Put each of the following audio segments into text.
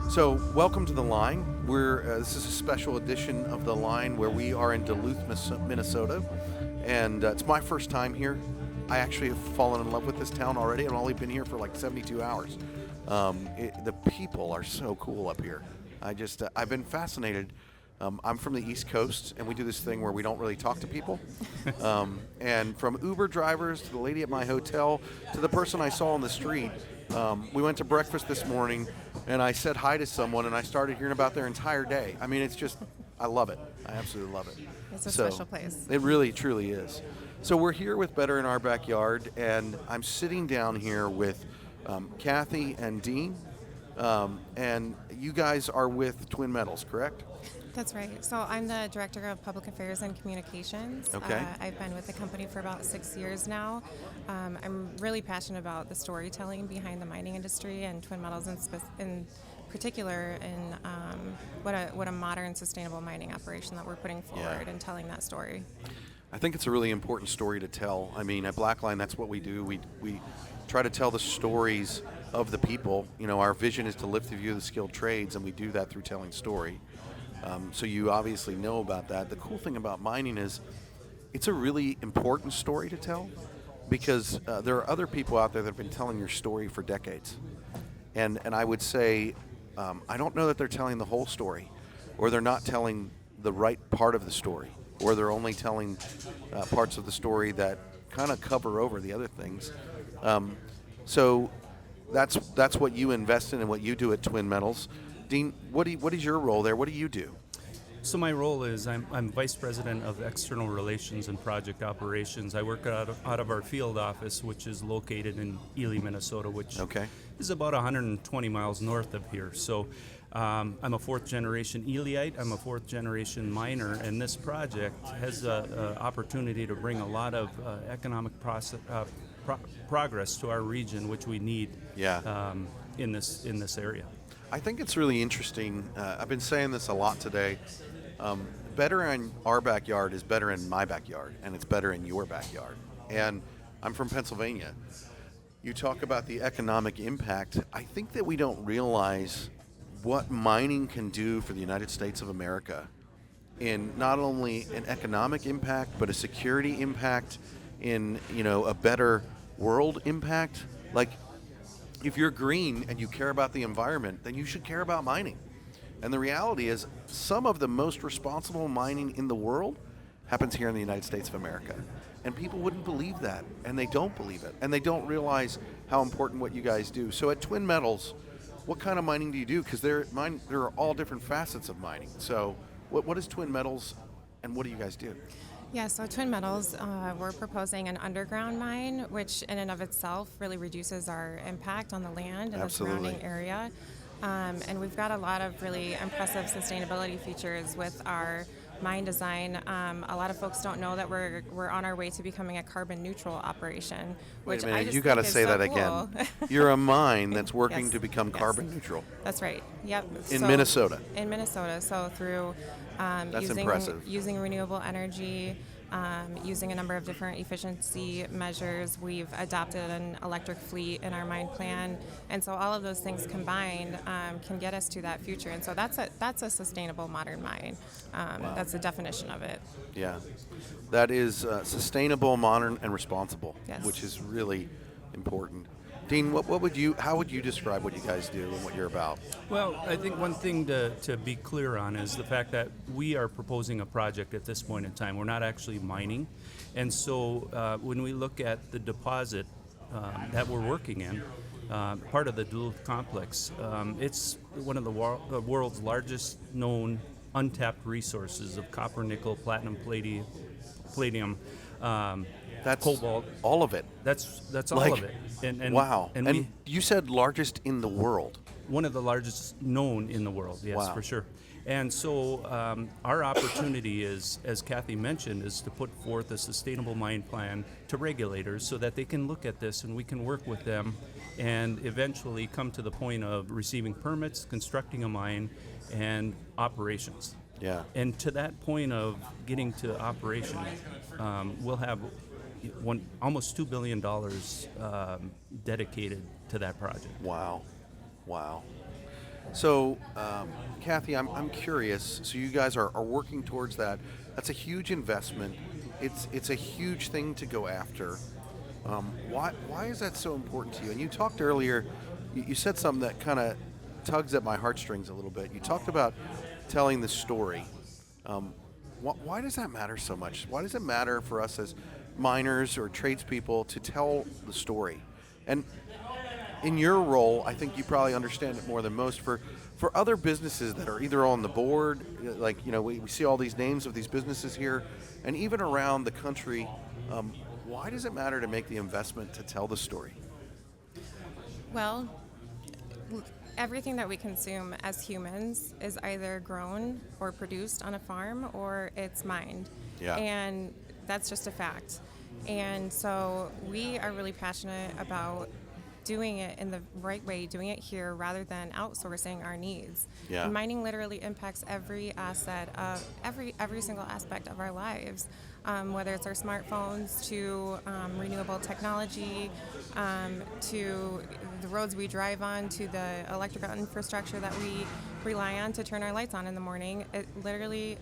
So, welcome to the line. This is a special edition of the line where we are in Duluth, Minnesota, and it's my first time here. I actually have fallen in love with this town already. I've only been here for like 72 hours. The people are so cool up here. I've been fascinated. I'm from the East Coast, and we do this thing where we don't really talk to people. And from Uber drivers to the lady at my hotel to the person I saw on the street, we went to breakfast this morning, and I said hi to someone, and I started hearing about their entire day. I mean, it's just, I love it. I absolutely love it. It's a special place. It really, truly is. So we're here with Better in Our Backyard, and I'm sitting down here with Kathy and Dean, and you guys are with Twin Metals, correct? That's right. So I'm the Director of Public Affairs and Communications. Okay. I've been with the company for about 6 years now. I'm really passionate about the storytelling behind the mining industry and Twin Metals in particular, and what a modern, sustainable mining operation that we're putting forward and telling that story. I think it's a really important story to tell. I mean, at Blackline, that's what we do. We try to tell the stories of the people. You know, our vision is to lift the view of the skilled trades, and we do that through telling story. So you obviously know about that. The cool thing about mining is it's a really important story to tell, because there are other people out there that have been telling your story for decades. And I would say, I don't know that they're telling the whole story, or they're not telling the right part of the story, or they're only telling parts of the story that kind of cover over the other things. So that's what you invest in and what you do at Twin Metals. Dean, what is your role there? What do you do? So my role is I'm Vice President of External Relations and Project Operations. I work out of our field office, which is located in Ely, Minnesota, which is about 120 miles north of here. So I'm a fourth-generation Elyite. I'm a fourth-generation miner, and this project has an opportunity to bring a lot of economic progress to our region, which we need in this area. I think it's really interesting. I've been saying this a lot today. Better in our backyard is better in my backyard, and it's better in your backyard. And I'm from Pennsylvania. You talk about the economic impact. I think that we don't realize what mining can do for the United States of America in not only an economic impact, but a security impact, in, you know, a better world impact. Like, if you're green and you care about the environment, then you should care about mining. And the reality is, some of the most responsible mining in the world happens here in the United States of America. And people wouldn't believe that, and they don't believe it, and they don't realize how important what you guys do. So at Twin Metals, what kind of mining do you do? Because there are all different facets of mining. So what is Twin Metals, and what do you guys do? Yeah, so Twin Metals, we're proposing an underground mine, which in and of itself really reduces our impact on the land and the surrounding area. And we've got a lot of really impressive sustainability features with our mine design. A lot of folks don't know that we're on our way to becoming a carbon neutral operation. Wait a minute, you got to say that again. You're a mine that's working to become carbon neutral. That's right. Yep. In Minnesota. In Minnesota. So through using renewable energy, using a number of different efficiency measures, we've adopted an electric fleet in our mine plan, and so all of those things combined can get us to that future. And so that's a sustainable modern mine. That's the definition of it. Yeah, that is sustainable, modern, and responsible, which is really important. Dean, how would you describe what you guys do and what you're about? Well, I think one thing to be clear on is the fact that we are proposing a project at this point in time. We're not actually mining. And so when we look at the deposit that we're working in, part of the Duluth complex, it's one of the world's largest known untapped resources of copper, nickel, platinum, palladium, that's cobalt. All of it. That's all of it. And wow. And you said largest in the world. One of the largest known in the world, yes, for sure. And so our opportunity is, as Kathy mentioned, is to put forth a sustainable mine plan to regulators so that they can look at this and we can work with them and eventually come to the point of receiving permits, constructing a mine, and operations. Yeah. And to that point of getting to operation, we'll have almost $2 billion dedicated to that project. Wow. So, Kathy, I'm curious. So you guys are working towards that. That's a huge investment. It's a huge thing to go after. Why is that so important to you? And you talked earlier. You said something that kind of tugs at my heartstrings a little bit. You talked about telling the story. Why does that matter so much? Why does it matter for us as miners or tradespeople to tell the story? And in your role, I think you probably understand it more than most. For other businesses that are either on the board, like, we see all these names of these businesses here, and even around the country, why does it matter to make the investment to tell the story? Well, everything that we consume as humans is either grown or produced on a farm or it's mined. Yeah. And that's just a fact. And so we are really passionate about doing it in the right way, doing it here rather than outsourcing our needs. Yeah. And mining literally impacts every asset of every single aspect of our lives, whether it's our smartphones to renewable technology, to the roads we drive on, to the electrical infrastructure that we rely on to turn our lights on in the morning. It literally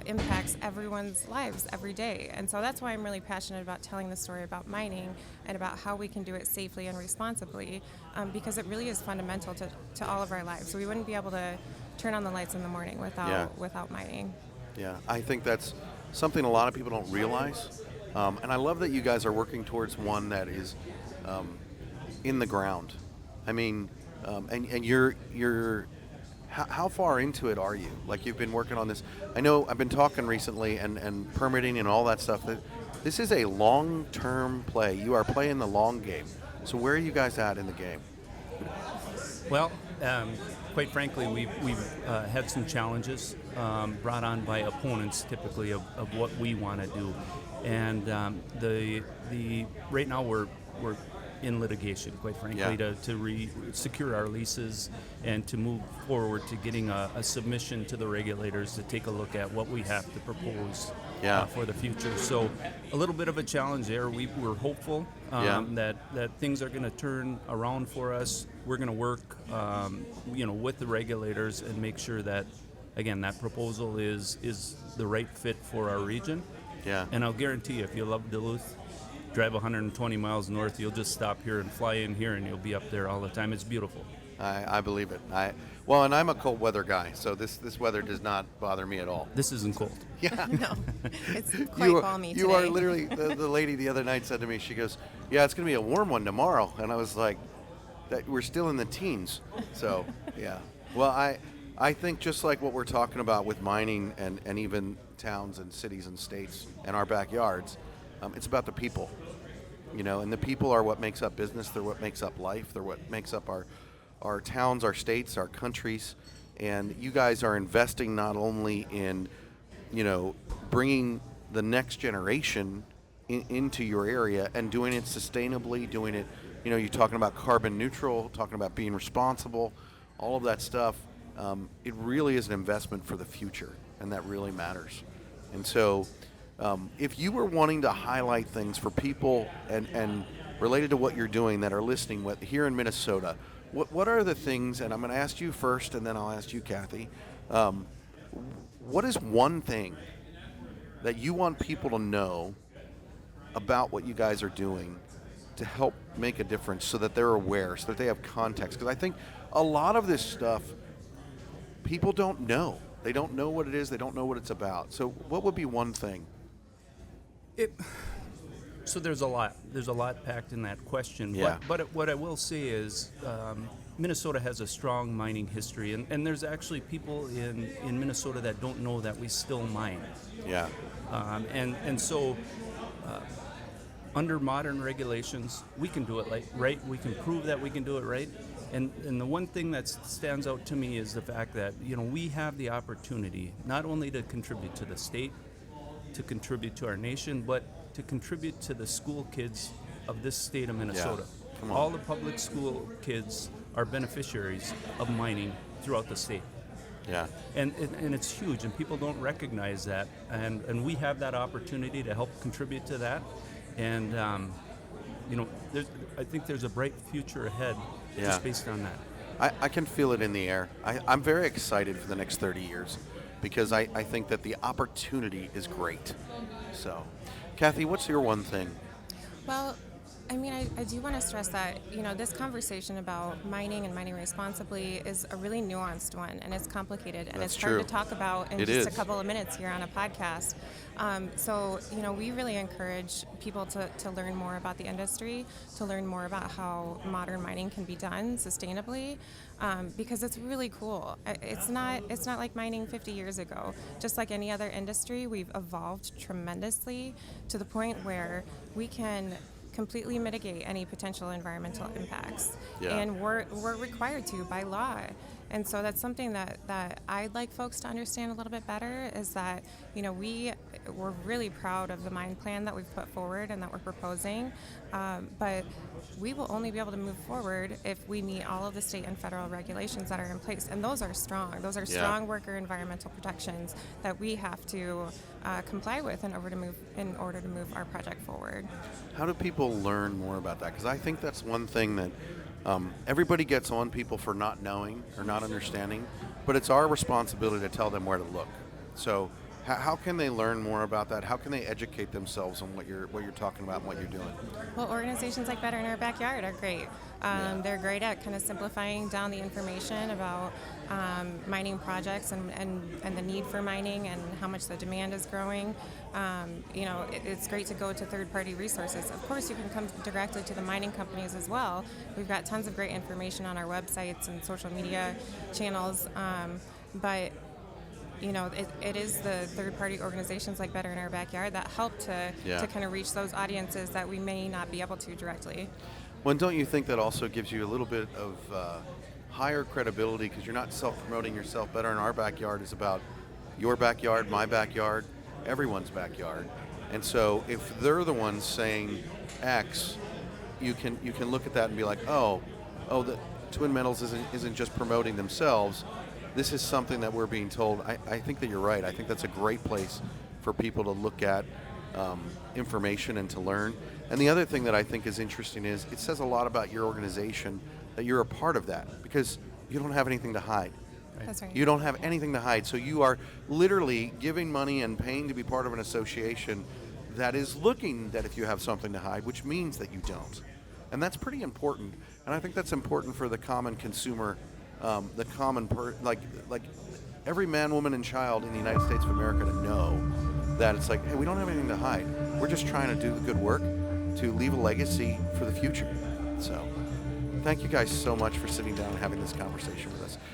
impacts everyone's lives every day. And so that's why I'm really passionate about telling the story about mining and about how we can do it safely and responsibly, because it really is fundamental to all of our lives. So we wouldn't be able to turn on the lights in the morning without mining. Yeah, I think that's something a lot of people don't realize. And I love that you guys are working towards one that is in the ground. I mean, and you're how far into it are you? Like, you've been working on this. I know I've been talking recently and permitting and all that stuff. That this is a long-term play. You are playing the long game. So where are you guys at in the game? Well, quite frankly, we've had some challenges brought on by opponents, typically of what we want to do, and the right now we're in litigation, quite frankly, to secure our leases and to move forward to getting a submission to the regulators to take a look at what we have to propose for the future. So a little bit of a challenge there. We're hopeful that things are going to turn around for us. We're going to work with the regulators and make sure that, again, that proposal is the right fit for our region. Yeah. And I'll guarantee you, if you love Duluth, drive 120 miles north, you'll just stop here and fly in here and you'll be up there all the time. It's beautiful. I believe it. And I'm a cold weather guy, so this weather does not bother me at all. This isn't cold. Yeah. No, it's quite balmy today. You are literally, the lady the other night said to me, she goes, yeah, it's going to be a warm one tomorrow. And I was like, we're still in the teens. So, yeah. Well, I think just like what we're talking about with mining and even towns and cities and states and our backyards, it's about the people, and the people are what makes up business. They're what makes up life. They're what makes up our towns, our states, our countries. And you guys are investing not only in, bringing the next generation into your area and doing it sustainably, doing it, you're talking about carbon neutral, talking about being responsible, all of that stuff. It really is an investment for the future, and that really matters. And so if you were wanting to highlight things for people and related to what you're doing that are listening with here in Minnesota, what are the things, and I'm going to ask you first and then I'll ask you, Kathy, what is one thing that you want people to know about what you guys are doing to help make a difference so that they're aware, so that they have context? Because I think a lot of this stuff people don't know. They don't know what it is. They don't know what it's about. So what would be one thing? So there's a lot. There's a lot packed in that question. Yeah. But what I will say is Minnesota has a strong mining history. And there's actually people in Minnesota that don't know that we still mine. Yeah. And so under modern regulations, we can do it right. We can prove that we can do it right. And the one thing that stands out to me is the fact that, we have the opportunity not only to contribute to the state, to contribute to our nation, but to contribute to the school kids of this state of Minnesota. Come on. All the public school kids are beneficiaries of mining throughout the state. Yeah. And it's huge, and people don't recognize that. And we have that opportunity to help contribute to that. And, I think there's a bright future ahead just based on that. I can feel it in the air. I'm very excited for the next 30 years because I think that the opportunity is great. So, Kathy, what's your one thing? Well, I mean, I do want to stress that, this conversation about mining and mining responsibly is a really nuanced one, and it's complicated, and That's it's hard true. to talk about in It just is. a couple of minutes here on a podcast. So, we really encourage people to learn more about the industry, to learn more about how modern mining can be done sustainably, because it's really cool. It's not like mining 50 years ago. Just like any other industry, we've evolved tremendously to the point where we can completely mitigate any potential environmental impacts. Yeah. And we're required to by law. And so that's something that I'd like folks to understand a little bit better is that, we're really proud of the mine plan that we've put forward and that we're proposing. But we will only be able to move forward if we meet all of the state and federal regulations that are in place. And those are strong. Those are Yeah. strong worker environmental protections that we have to comply with in order to move our project forward. How do people learn more about that? Because I think that's one thing that everybody gets on people for not knowing or not understanding, but it's our responsibility to tell them where to look. So how can they learn more about that? How can they educate themselves on what you're talking about and what you're doing? Well, organizations like Better in Our Backyard are great. Yeah. They're great at kind of simplifying down the information about mining projects and the need for mining and how much the demand is growing. It's great to go to third-party resources. Of course, you can come directly to the mining companies as well. We've got tons of great information on our websites and social media channels, but it is the third-party organizations like Better in Our Backyard that help to kind of reach those audiences that we may not be able to directly. Well, and don't you think that also gives you a little bit of higher credibility because you're not self-promoting yourself? Better in Our Backyard is about your backyard, my backyard, everyone's backyard. And so if they're the ones saying X, you can look at that and be like, oh, the Twin Metals isn't just promoting themselves. This is something that we're being told. I think that you're right. I think that's a great place for people to look at information and to learn. And the other thing that I think is interesting is it says a lot about your organization that you're a part of that because you don't have anything to hide. That's right. You don't have anything to hide. So you are literally giving money and paying to be part of an association that is looking that if you have something to hide, which means that you don't. And that's pretty important. And I think that's important for the common consumer, the common like every man, woman, and child in the United States of America to know that it's like, hey, we don't have anything to hide. We're just trying to do the good work to leave a legacy for the future. So thank you guys so much for sitting down and having this conversation with us.